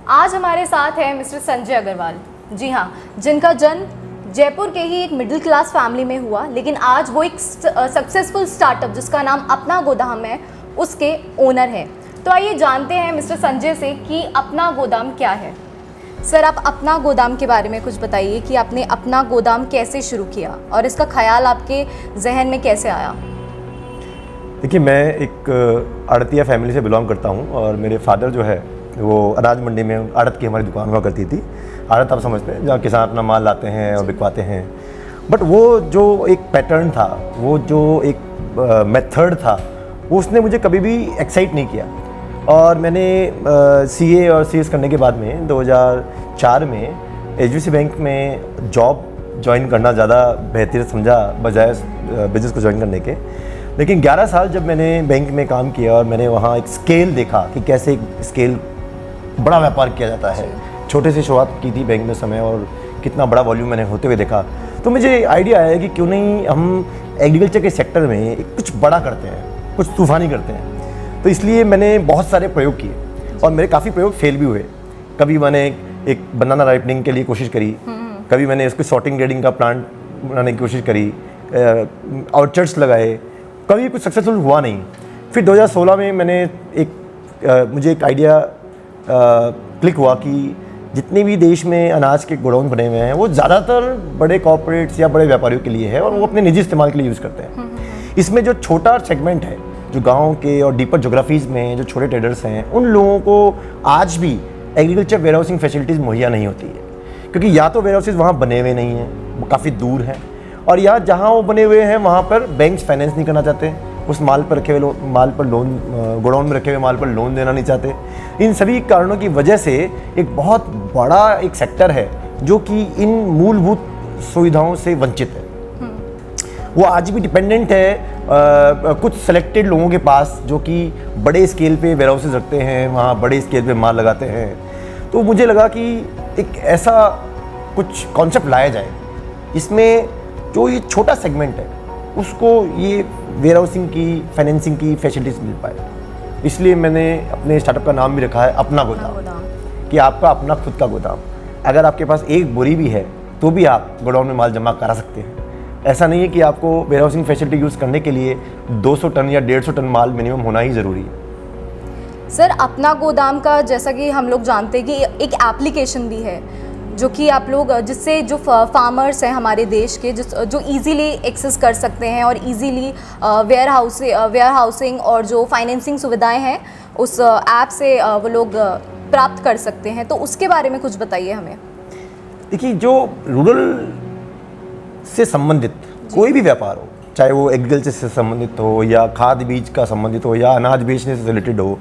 आज हमारे साथ है मिस्टर संजय अग्रवाल। जी हाँ, जिनका जन्म जयपुर के ही एक मिडिल क्लास फैमिली में हुआ, लेकिन आज वो एक सक्सेसफुल स्टार्टअप जिसका नाम अपना गोदाम है, उसके ओनर हैं। तो आइए जानते हैं मिस्टर संजय से कि अपना गोदाम क्या है। सर, आप अपना गोदाम के बारे में कुछ बताइए कि आपने अपना गोदाम कैसे शुरू किया और इसका ख्याल आपके जहन में कैसे आया। देखिए, मैं एक आड़तिया फैमिली से बिलोंग करता हूँ और मेरे फादर जो है वो अनाज मंडी में आड़त की हमारी दुकान हुआ करती थी। आड़त आप समझते हैं, जहाँ किसान अपना माल लाते हैं और बिकवाते हैं। बट वो जो एक पैटर्न था, वो जो एक मेथड था, वो उसने मुझे कभी भी एक्साइट नहीं किया। और मैंने सीए और सीएस करने के बाद में 2004 में एचडीएफसी बैंक में जॉब ज्वाइन करना ज़्यादा बेहतर समझा बजाय बिजनेस को ज्वाइन करने के। लेकिन 11 साल जब मैंने बैंक में काम किया और मैंने वहाँ एक स्केल देखा कि कैसे एक स्केल बड़ा व्यापार किया जाता है। छोटे से शुरुआत की थी बैंक में समय, और कितना बड़ा वॉल्यूम मैंने होते हुए देखा, तो मुझे आइडिया आया कि क्यों नहीं हम एग्रीकल्चर के सेक्टर में कुछ बड़ा करते हैं, कुछ तूफानी करते हैं। तो इसलिए मैंने बहुत सारे प्रयोग किए और मेरे काफ़ी प्रयोग फेल भी हुए। कभी मैंने एक बनाना राइपनिंग के लिए कोशिश करी, कभी मैंने इसको सॉर्टिंग ग्रेडिंग का प्लांट बनाने की कोशिश करी, ऑर्चर्ड्स लगाए, कभी कुछ सक्सेसफुल हुआ नहीं। फिर 2016 में मैंने मुझे एक आइडिया क्लिक हुआ कि जितने भी देश में अनाज के गोडाउन बने हुए हैं वो ज़्यादातर बड़े कॉर्पोरेट्स या बड़े व्यापारियों के लिए है और वो अपने निजी इस्तेमाल के लिए यूज़ करते हैं। इसमें जो छोटा सेगमेंट है, जो गाँव के और डीपर जोग्राफीज़ में जो छोटे ट्रेडर्स हैं, उन लोगों को आज भी एग्रीकल्चर वेयर हाउसिंग फैसिलिटीज़ मुहैया नहीं होती है, क्योंकि या तो वेयर हाउसेज वहाँ बने हुए नहीं हैं, वो काफ़ी दूर हैं, और या जहाँ वो बने हुए हैं वहाँ पर बैंक्स फाइनेंस नहीं करना चाहते, उस माल पर रखे हुए माल पर लोन, गोडाउन में रखे हुए माल पर लोन देना नहीं चाहते। इन सभी कारणों की वजह से एक बहुत बड़ा एक सेक्टर है जो कि इन मूलभूत सुविधाओं से वंचित है। वो आज भी डिपेंडेंट है कुछ सेलेक्टेड लोगों के पास, जो कि बड़े स्केल पे वेयर हाउसेज रखते हैं, वहाँ बड़े स्केल पे माल लगाते हैं। तो मुझे लगा कि एक ऐसा कुछ कॉन्सेप्ट लाया जाए इसमें जो ये छोटा सेगमेंट है उसको ये वेयर हाउसिंग की, फाइनेंसिंग की फैसिलिटीज़ मिल पाए। इसलिए मैंने अपने स्टार्टअप का नाम भी रखा है अपना गोदाम, कि आपका अपना खुद का गोदाम। अगर आपके पास एक बोरी भी है तो भी आप गोडाउन में माल जमा करा सकते हैं। ऐसा नहीं है कि आपको वेयर हाउसिंग फैसिलिटी यूज़ करने के लिए 200 टन या 150 टन माल मिनिमम होना ही ज़रूरी है। सर, अपना गोदाम का जैसा कि हम लोग जानते हैं कि एक एप्लीकेशन भी है जो कि आप लोग, जिससे जो फार्मर्स हैं हमारे देश के, जो इजीली एक्सेस कर सकते हैं और इजीली वेयर हाउसिंग और जो फाइनेंसिंग सुविधाएं हैं उस ऐप से वो लोग प्राप्त कर सकते हैं। तो उसके बारे में कुछ बताइए हमें। देखिए, जो रूरल से संबंधित कोई भी व्यापार हो, चाहे वो एग्रीकल्चर से संबंधित हो या खाद बीज का संबंधित हो या अनाज बेचने से रिलेटेड हो,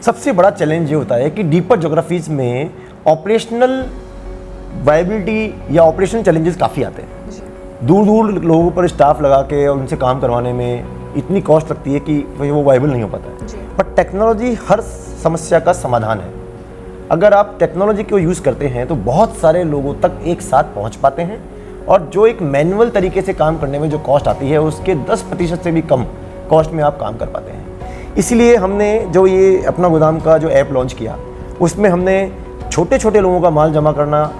सबसे बड़ा चैलेंज ये होता है कि डीपर जोग्राफीज में ऑपरेशनल वायबिलिटी या ऑपरेशन चैलेंजेस काफ़ी आते हैं। दूर दूर लोगों पर स्टाफ लगा के और उनसे काम करवाने में इतनी कॉस्ट लगती है कि वो वायबल नहीं हो पाता है। बट टेक्नोलॉजी हर समस्या का समाधान है। अगर आप टेक्नोलॉजी को यूज़ करते हैं तो बहुत सारे लोगों तक एक साथ पहुंच पाते हैं, और जो एक मैनुअल तरीके से काम करने में जो कॉस्ट आती है उसके 10% से भी कम कॉस्ट में आप काम कर पाते हैं। इसलिए हमने जो ये अपना गोदाम का जो ऐप लॉन्च किया, उसमें हमने छोटे छोटे लोगों का माल जमा करना,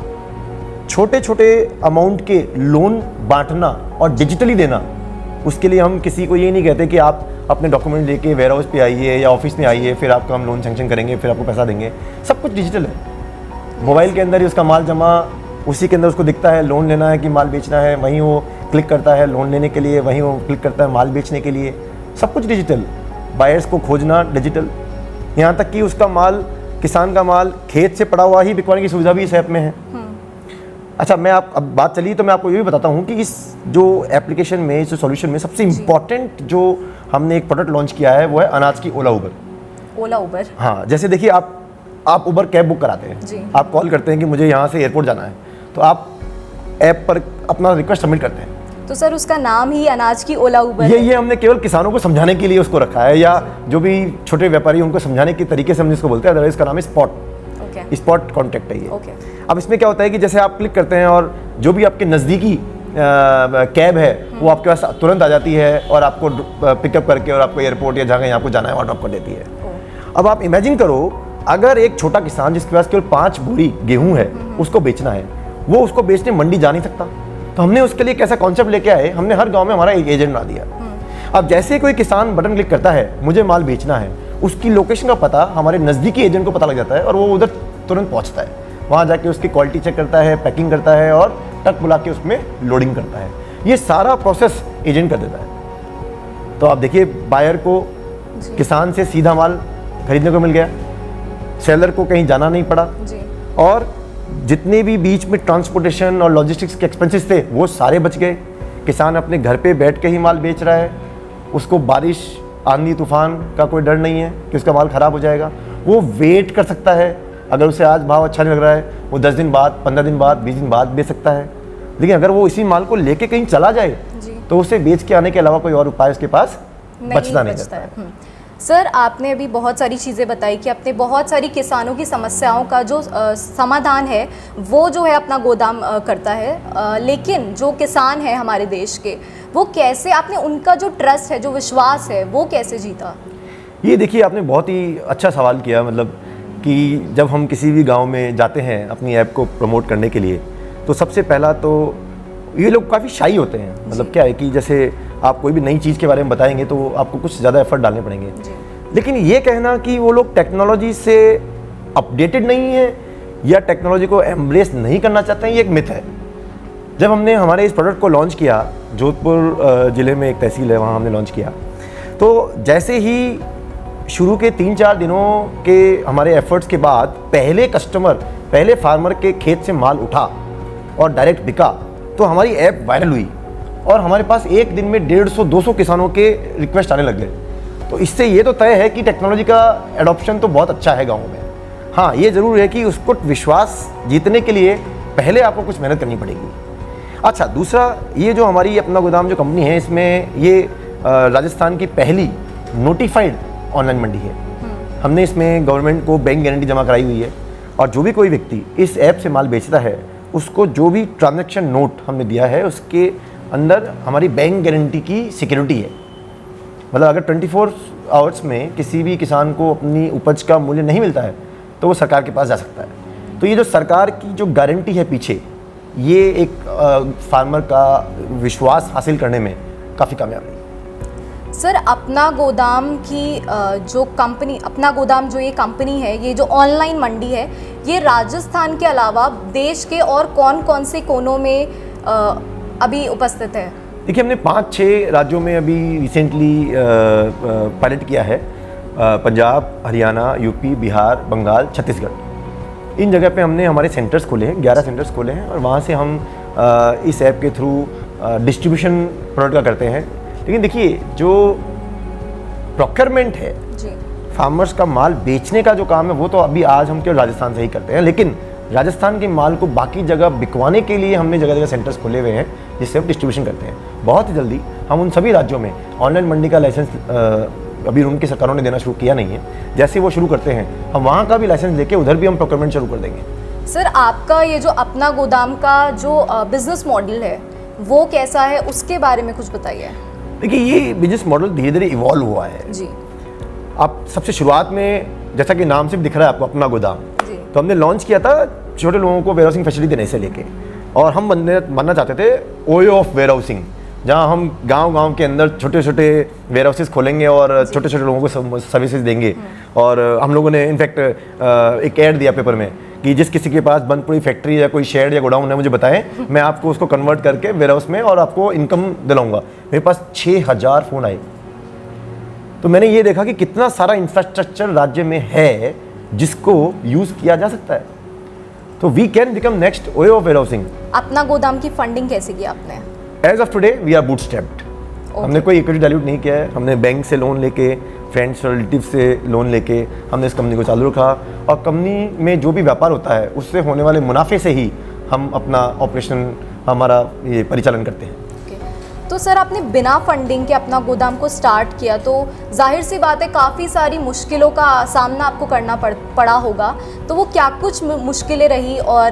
छोटे छोटे अमाउंट के लोन बांटना और डिजिटली देना। उसके लिए हम किसी को ये नहीं कहते कि आप अपने डॉक्यूमेंट लेके वेयर हाउस पे आइए या ऑफिस में आइए, फिर आपका हम लोन सैंक्शन करेंगे, फिर आपको पैसा देंगे। सब कुछ डिजिटल है। मोबाइल के अंदर ही उसका माल जमा, उसी के अंदर उसको दिखता है लोन लेना है कि माल बेचना है, वहीं वो क्लिक करता है लोन लेने के लिए, वहीं वो क्लिक करता है माल बेचने के लिए। सब कुछ डिजिटल। बायर्स को खोजना डिजिटल, यहाँ तक कि उसका माल, किसान का माल खेत से पड़ा हुआ ही बिकवाने की सुविधा भी इस ऐप में है। अच्छा, मैं अब बात चली तो मैं आपको ये भी बताता हूँ कि इस जो एप्लीकेशन में, इस सॉल्यूशन में सबसे इम्पॉर्टेंट जो हमने एक प्रोडक्ट लॉन्च किया है वो है अनाज की ओला उबर। हाँ, जैसे देखिए, आप उबर कैब बुक कराते हैं, आप कॉल करते हैं कि मुझे यहाँ से एयरपोर्ट जाना है, तो आप ऐप पर अपना रिक्वेस्ट सबमिट करते हैं। तो सर, उसका नाम ही अनाज की ओला उबर ये हमने केवल किसानों को समझाने के लिए उसको रखा है, या जो भी छोटे व्यापारी उनको समझाने के तरीके से हम इसको बोलते हैं। अदरवाइज इसका नाम है स्पॉट कॉन्टैक्ट है ये। अब इसमें क्या होता है कि जैसे आप क्लिक करते हैं और जो भी आपके नज़दीकी कैब है वो आपके पास तुरंत आ जाती है और आपको पिकअप करके और आपको एयरपोर्ट या जहाँ कहीं आपको जाना है वहाँ ड्रॉप कर देती है। अब आप इमेजिन करो अगर एक छोटा किसान जिसके पास केवल 5 बोरी गेहूं है उसको बेचना है, वो उसको बेचने मंडी जा नहीं सकता। तो हमने उसके लिए कैसा कॉन्सेप्ट लेके आए, हमने हर गांव में हमारा एक एजेंट बना दिया। अब जैसे कोई किसान बटन क्लिक करता है मुझे माल बेचना है, उसकी लोकेशन का पता हमारे नज़दीकी एजेंट को पता लग जाता है और वो उधर तुरंत पहुंचता है। वहाँ जाके उसकी क्वालिटी चेक करता है, पैकिंग करता है और ट्रक बुला के उसमें लोडिंग करता है। ये सारा प्रोसेस एजेंट कर देता है। तो आप देखिए, बायर को किसान से सीधा माल खरीदने को मिल गया, सेलर को कहीं जाना नहीं पड़ा जी। और जितने भी बीच में ट्रांसपोर्टेशन और लॉजिस्टिक्स के एक्सपेंसेस थे वो सारे बच गए। किसान अपने घर पे बैठ के ही माल बेच रहा है, उसको बारिश आंधी तूफान का कोई डर नहीं है कि उसका माल ख़राब हो जाएगा। वो वेट कर सकता है, अगर उसे आज भाव अच्छा नहीं लग रहा है वो 10 दिन बाद, 15 दिन बाद, 20 दिन बाद बेच सकता है। लेकिन अगर वो इसी माल को लेके कहीं चला जाए तो उसे बेच के आने के अलावा कोई और उपाय उसके पास बचता नहीं है। सर, आपने अभी बहुत सारी चीज़ें बताई कि अपने बहुत सारी किसानों की समस्याओं का जो समाधान है वो जो है अपना गोदाम करता है, लेकिन जो किसान है हमारे देश के, वो कैसे, आपने उनका जो ट्रस्ट है, जो विश्वास है, वो कैसे जीता? ये देखिए, आपने बहुत ही अच्छा सवाल किया। मतलब कि जब हम किसी भी गांव में जाते हैं अपनी ऐप को प्रमोट करने के लिए, तो सबसे पहला तो ये लोग काफ़ी शाई होते हैं। मतलब क्या है कि जैसे आप कोई भी नई चीज़ के बारे में बताएंगे तो आपको कुछ ज़्यादा एफर्ट डालने पड़ेंगे। लेकिन ये कहना कि वो लोग टेक्नोलॉजी से अपडेटेड नहीं है या टेक्नोलॉजी को एम्ब्रेस नहीं करना चाहते हैं, ये एक मिथ है। जब हमने हमारे इस प्रोडक्ट को लॉन्च किया, जोधपुर ज़िले में एक तहसील है, वहाँ हमने लॉन्च किया, तो जैसे ही शुरू के 3-4 दिनों के हमारे एफर्ट्स के बाद पहले फार्मर के खेत से माल उठा और डायरेक्ट बिका, तो हमारी ऐप वायरल हुई और हमारे पास एक दिन में 150-200 किसानों के रिक्वेस्ट आने लग गए। तो इससे ये तो तय है कि टेक्नोलॉजी का एडॉप्शन तो बहुत अच्छा है गाँव में। हाँ, ये ज़रूर है कि उसको विश्वास जीतने के लिए पहले आपको कुछ मेहनत करनी पड़ेगी। अच्छा, दूसरा, ये जो हमारी अपना गोदाम जो कंपनी है, इसमें ये राजस्थान की पहली नोटिफाइड ऑनलाइन मंडी है। हमने इसमें गवर्नमेंट को बैंक गारंटी जमा कराई हुई है और जो भी कोई व्यक्ति इस ऐप से माल बेचता है उसको जो भी ट्रांजैक्शन नोट हमने दिया है उसके अंदर हमारी बैंक गारंटी की सिक्योरिटी है। मतलब अगर 24 आवर्स में किसी भी किसान को अपनी उपज का मूल्य नहीं मिलता है तो वो सरकार के पास जा सकता है। तो ये जो सरकार की जो गारंटी है पीछे, ये एक फार्मर का विश्वास हासिल करने में काफ़ी कामयाब रही। सर, अपना गोदाम की जो कंपनी, अपना गोदाम जो ये कंपनी है, ये जो ऑनलाइन मंडी है, ये राजस्थान के अलावा देश के और कौन कौन से कोनों में अभी उपस्थित है? देखिए, हमने 5-6 राज्यों में अभी रिसेंटली पायलट किया है। पंजाब, हरियाणा, यूपी, बिहार, बंगाल, छत्तीसगढ़, इन जगह पे हमने हमारे सेंटर्स खोले हैं, 11 सेंटर्स खोले हैं और वहाँ से हम इस ऐप के थ्रू डिस्ट्रीब्यूशन प्रोडक्ट का करते हैं। लेकिन देखिए, जो प्रोक्योरमेंट है जी, फार्मर्स का माल बेचने का जो काम है, वो तो अभी आज हम केवल राजस्थान से ही करते हैं। लेकिन राजस्थान के माल को बाकी जगह बिकवाने के लिए हमने जगह जगह सेंटर्स खोले हुए हैं जिससे हम डिस्ट्रीब्यूशन करते हैं। बहुत ही जल्दी हम उन सभी राज्यों में ऑनलाइन मंडी का लाइसेंस अभी उनकी सरकारों ने देना शुरू किया नहीं है। जैसे वो शुरू करते हैं हम वहाँ का भी लाइसेंस लेके उधर भी हम प्रोक्योरमेंट शुरू कर देंगे। सर, आपका ये जो अपना गोदाम का जो बिजनेस मॉडल है वो कैसा है, उसके बारे में कुछ बताइए। देखिए, ये बिजनेस मॉडल धीरे धीरे इवॉल्व हुआ है जी। आप सबसे शुरुआत में, जैसा कि नाम से भी दिख रहा है आपको, अपना गोदाम, तो हमने लॉन्च किया था छोटे लोगों को वेयरहाउसिंग फैसिलिटी देने से लेके, और हम बनना चाहते थे ओयो ऑफ वेयरहाउसिंग, जहां हम गांव के अंदर छोटे छोटे वेयरहाउसेस खोलेंगे और छोटे छोटे लोगों को सर्विसेज देंगे। और हम लोगों ने इनफैक्ट एक ऐड दिया पेपर में कि जिस किसी के पास बंद पड़ी फैक्ट्री या कोई शेड या गोडाउन है मुझे बताएं, मैं आपको उसको कन्वर्ट करके वेयरहाउस में और आपको इनकम दिलाऊंगा। मेरे पास 6000 फ़ोन आए। तो मैंने ये देखा कि कितना सारा इंफ्रास्ट्रक्चर राज्य में है जिसको यूज़ किया जा सकता है। तो we can become next OYO of warehousing. अपना गोदाम की फंडिंग कैसे की आपने? As of today we are bootstrapped. हमने कोई इक्विटी डाइल्यूट नहीं किया है। हमने बैंक से लोन लेके, फ्रेंड्स रिलेटिव से लोन लेके हमने इस कंपनी को चालू रखा, और कंपनी में जो भी व्यापार होता है उससे होने वाले मुनाफे से ही हम अपना ऑपरेशन, हमारा ये परिचालन करते हैं। तो सर, आपने बिना फंडिंग के अपना गोदाम को स्टार्ट किया, तो जाहिर सी बात है काफ़ी सारी मुश्किलों का सामना आपको करना पड़ा होगा। तो वो क्या कुछ मुश्किलें रही और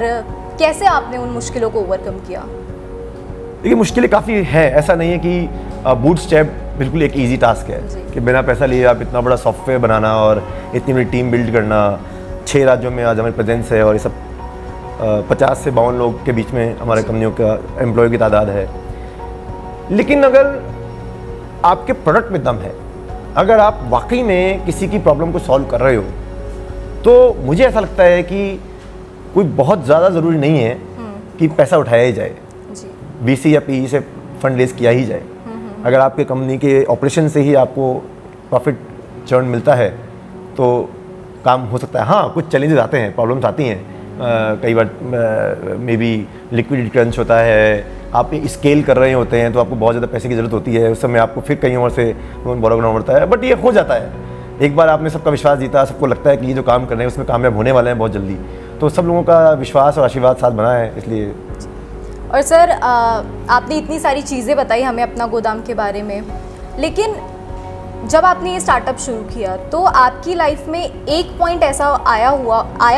कैसे आपने उन मुश्किलों को ओवरकम किया? देखिए, मुश्किलें काफ़ी है। ऐसा नहीं है कि बूटस्ट्रैप बिल्कुल एक इजी टास्क है कि बिना पैसा लिए आप इतना बड़ा सॉफ्टवेयर बनाना और इतनी बड़ी टीम बिल्ड करना, 6 राज्यों में आज हमारी प्रेजेंस है और ये सब 50 से 52 लोग के बीच में हमारे कंपनियों का एम्प्लॉय की तादाद है। लेकिन अगर आपके प्रोडक्ट में दम है, अगर आप वाकई में किसी की प्रॉब्लम को सॉल्व कर रहे हो, तो मुझे ऐसा लगता है कि कोई बहुत ज़्यादा ज़रूरी नहीं है कि पैसा उठाया ही जाए, VC या PE से फंड रेज किया ही जाए। अगर आपके कंपनी के ऑपरेशन से ही आपको प्रॉफिट चर्न मिलता है तो काम हो सकता है। हाँ, कुछ चैलेंजेस आते हैं, प्रॉब्लम्स आती हैं, कई बार मे बी लिक्विडिटी क्रंच होता है, आप स्केल कर रहे होते हैं तो आपको बहुत ज़्यादा पैसे की ज़रूरत होती है, उस समय आपको फिर कहीं और से लोन बोरो करना पड़ता है, बट ये हो जाता है। एक बार आपने सबका विश्वास जीता, सबको लगता है कि ये जो काम कर रहे हैं उसमें कामयाब होने वाले हैं बहुत जल्दी, तो सब लोगों का विश्वास और आशीर्वाद साथ बना है, इसलिए। और सर आपने इतनी सारी चीज़ें बताई हमें अपना गोदाम के बारे में, लेकिन जब आपने ये स्टार्टअप शुरू किया तो आपकी लाइफ में एक पॉइंट ऐसा आया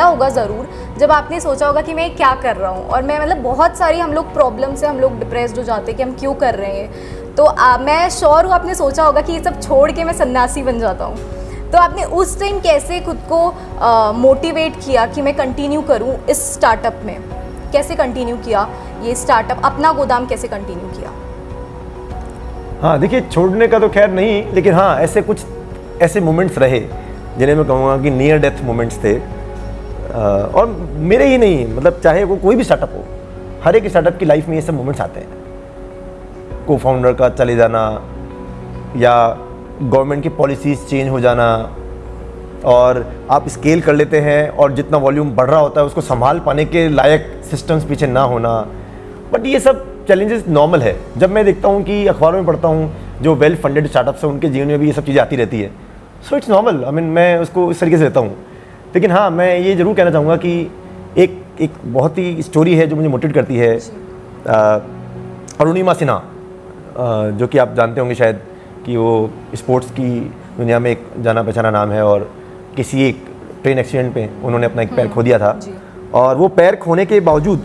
होगा ज़रूर जब आपने सोचा होगा कि मैं क्या कर रहा हूँ, और मैं मतलब बहुत सारी हम लोग प्रॉब्लम से हम लोग डिप्रेस्ड हो जाते हैं कि हम क्यों कर रहे हैं। तो मैं श्योर हूँ आपने सोचा होगा कि ये सब छोड़ के मैं सन्यासी बन जाता हूँ। तो आपने उस टाइम कैसे खुद को मोटिवेट किया कि मैं कंटिन्यू करूँ इस स्टार्टअप में? कैसे कंटिन्यू किया ये स्टार्टअप, अपना गोदाम कैसे कंटिन्यू किया? हाँ देखिए, छोड़ने का तो खैर नहीं, लेकिन हाँ ऐसे मोमेंट्स रहे जिन्हें मैं कहूँगा कि नियर डेथ मोमेंट्स थे। और मेरे ही नहीं, मतलब चाहे वो कोई भी स्टार्टअप हो, हर एक स्टार्टअप की लाइफ में ये सब मोमेंट्स आते हैं। को फाउंडर का चले जाना, या गवर्नमेंट की पॉलिसीज़ चेंज हो जाना, और आप स्केल कर लेते हैं और जितना वॉल्यूम बढ़ रहा होता है उसको संभाल पाने के लायक सिस्टम्स पीछे ना होना। बट ये सब चैलेंजेस नॉर्मल है। जब मैं देखता हूँ कि अखबारों में पढ़ता हूँ जो वेल फंडेड स्टार्टअप्स हैं उनके जीवन में भी ये सब चीज़ें आती रहती है, so it's normal. I mean मैं उसको इस तरीके से लेता हूँ। लेकिन हाँ, मैं ये ज़रूर कहना चाहूँगा कि एक बहुत ही स्टोरी है जो मुझे मोटिवेट करती है। अरुणिमा सिन्हा, जो कि आप जानते होंगे शायद, कि वो स्पोर्ट्स की दुनिया में एक जाना पहचाना नाम है, और किसी एक ट्रेन एक्सीडेंट पे उन्होंने अपना एक पैर खो दिया था, और वो पैर खोने के बावजूद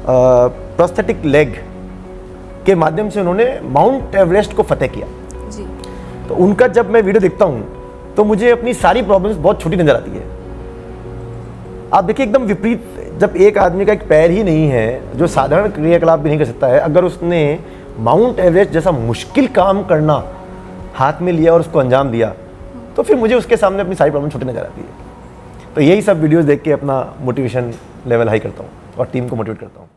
प्रोस्थेटिक लेग के माध्यम से उन्होंने माउंट एवरेस्ट को फतेह किया जी। तो उनका जब मैं वीडियो देखता हूँ तो मुझे अपनी सारी प्रॉब्लम्स बहुत छोटी नज़र आती है। आप देखिए, एकदम विपरीत, जब एक आदमी का एक पैर ही नहीं है, जो साधारण क्रियाकलाप भी नहीं कर सकता है, अगर उसने माउंट एवरेस्ट जैसा मुश्किल काम करना हाथ में लिया और उसको अंजाम दिया, तो फिर मुझे उसके सामने अपनी सारी प्रॉब्लम छोटी नज़र आती है। तो यही सब वीडियोज़ देख के अपना मोटिवेशन लेवल हाई करता हूँ और टीम को मोटिवेट करता हूँ।